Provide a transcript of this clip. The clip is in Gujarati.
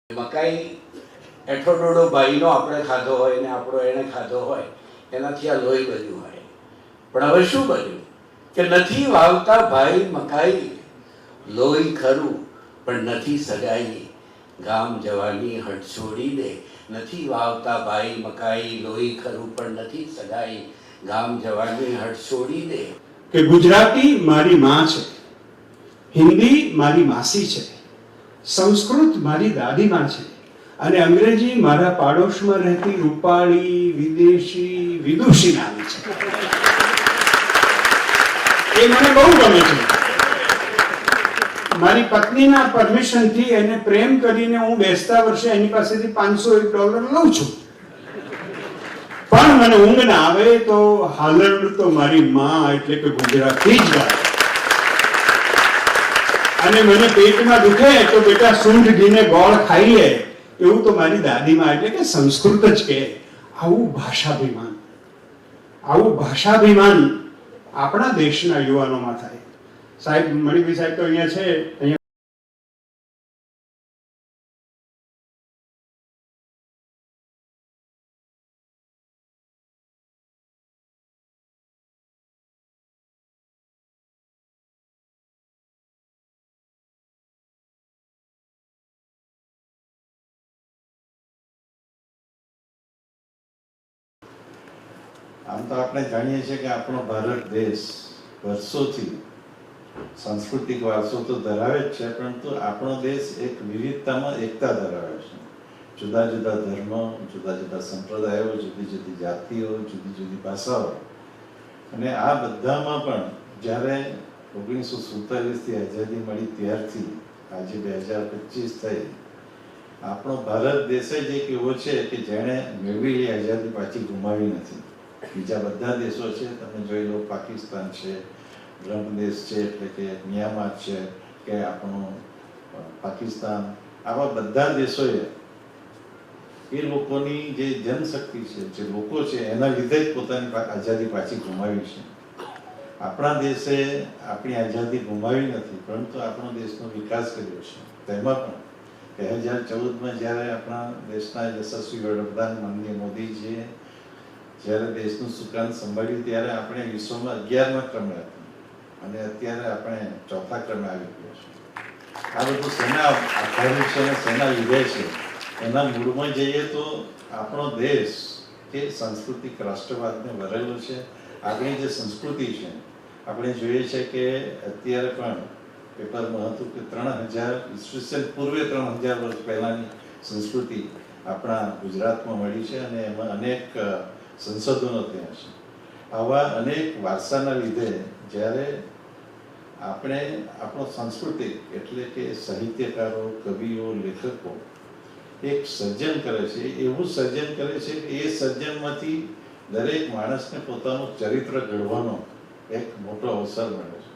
મકાઈ એઠો ડોડો ભાઈનો આપણે ખાધો હોય ને આપણો એને ખાધો હોય એનાથી આ લોહી બન્યું હોય. પણ હવે શું બન્યું કે નથી વાવતા ભાઈ મકાઈ, લોહી ખરું પણ નથી સગાઈ, ગામ જવાની હટ છોડી દે. નથી વાવતા ભાઈ મકાઈ, લોહી ખરું પણ નથી સગાઈ, ગામ જવાની હટ છોડી દે. કે ગુજરાતી મારી માં છે, હિન્દી મારી માસી છે, સંસ્કૃત મારી દાદીમાં છે અને અંગ્રેજી મારા પાડોશમાં રહેતી રૂપાળી વિદેશી વિદુષી નાની છે. એ મને બહુ ગમે છે. મારી પત્નીના પરમિશનથી એને પ્રેમ કરીને હું બેસતા વર્ષે એની પાસેથી $501 લઉં છું. પણ મને ઊંઘ ના આવે તો હાલરડ તો મારી માં એટલે કે ગુજરાતી જ વાત. અને મને પેટમાં દુખે તો બેટા સૂંઢ ઘીને ગોળ ખાઈ લે, એવું તો મારી દાદીમાં એટલે કે સંસ્કૃત જ કહે. આવું ભાષાભિમાન આપણા દેશના યુવાનોમાં થાય. સાહેબ મણિભાઈ સાહેબ તો અહીંયા છે, અહીંયા આમ તો આપણે જાણીએ છીએ કે આપણો ભારત દેશ વર્ષોથી સાંસ્કૃતિક વારસો તો ધરાવે જ છે, પરંતુ આપણો દેશ એક વિવિધતામાં એકતા ધરાવે છે. જુદા જુદા ધર્મો, જુદા જુદા સંપ્રદાયો, જુદી જુદી જાતિઓ, જુદી જુદી ભાષાઓ, અને આ બધામાં પણ જ્યારે 1947થી આઝાદી મળી ત્યારથી આજે 2025 થઈ, આપણો ભારત દેશ જ એક એવો છે કે જેણે મેળવેલી આઝાદી પાછી ગુમાવી નથી. બીજા બધા દેશો છે, તમે જોઈ લો, પાકિસ્તાન છે, બ્રહ્મદેશ છે એટલે કે મ્યાનમાર છે, કે આપણું પાકિસ્તાન, આવા બધા દેશોએ એ લોકોની જે જનશક્તિ છે, જે લોકો છે, એના લીધે જ પોતાની આઝાદી પાછી ગુમાવી છે. આપણા દેશે આપણી આઝાદી ગુમાવી નથી, પરંતુ આપણો દેશનો વિકાસ કર્યો છે. તેમાં પણ 2014માં જ્યારે આપણા દેશના યશસ્વી વડાપ્રધાન માનનીય મોદીજીએ જ્યારે દેશનું સુકાન સંભાળ્યું ત્યારે આપણે વિશ્વમાં 11મા ક્રમે હતા અને અત્યારે આપણે 4થા ક્રમે આવી ગયા છે. આ બધું સેના આધારિત છે અને સેના લીધે છે. એના મૂળમાં જઈએ તો આપણો દેશ એ સાંસ્કૃતિક રાષ્ટ્રવાદને વરેલો છે. આપણી જે સંસ્કૃતિ છે, આપણે જોઈએ છે કે અત્યારે પણ પેપરમાં હતું કે 3000 ઈસવીસન પૂર્વે 3000 વર્ષ પહેલાની સંસ્કૃતિ આપણા ગુજરાતમાં મળી છે અને એમાં અનેક સંશોધનો ત્યાં છે. આવા અનેક વારસાના લીધે જ્યારે આપણે આપણો સાંસ્કૃતિક એટલે કે સાહિત્યકારો, કવિઓ, લેખકો એક સર્જન કરે છે, એવું સર્જન કરે છે કે એ સર્જનમાંથી દરેક માણસને પોતાનું ચરિત્ર ઘડવાનો એક મોટો અવસર મળે છે.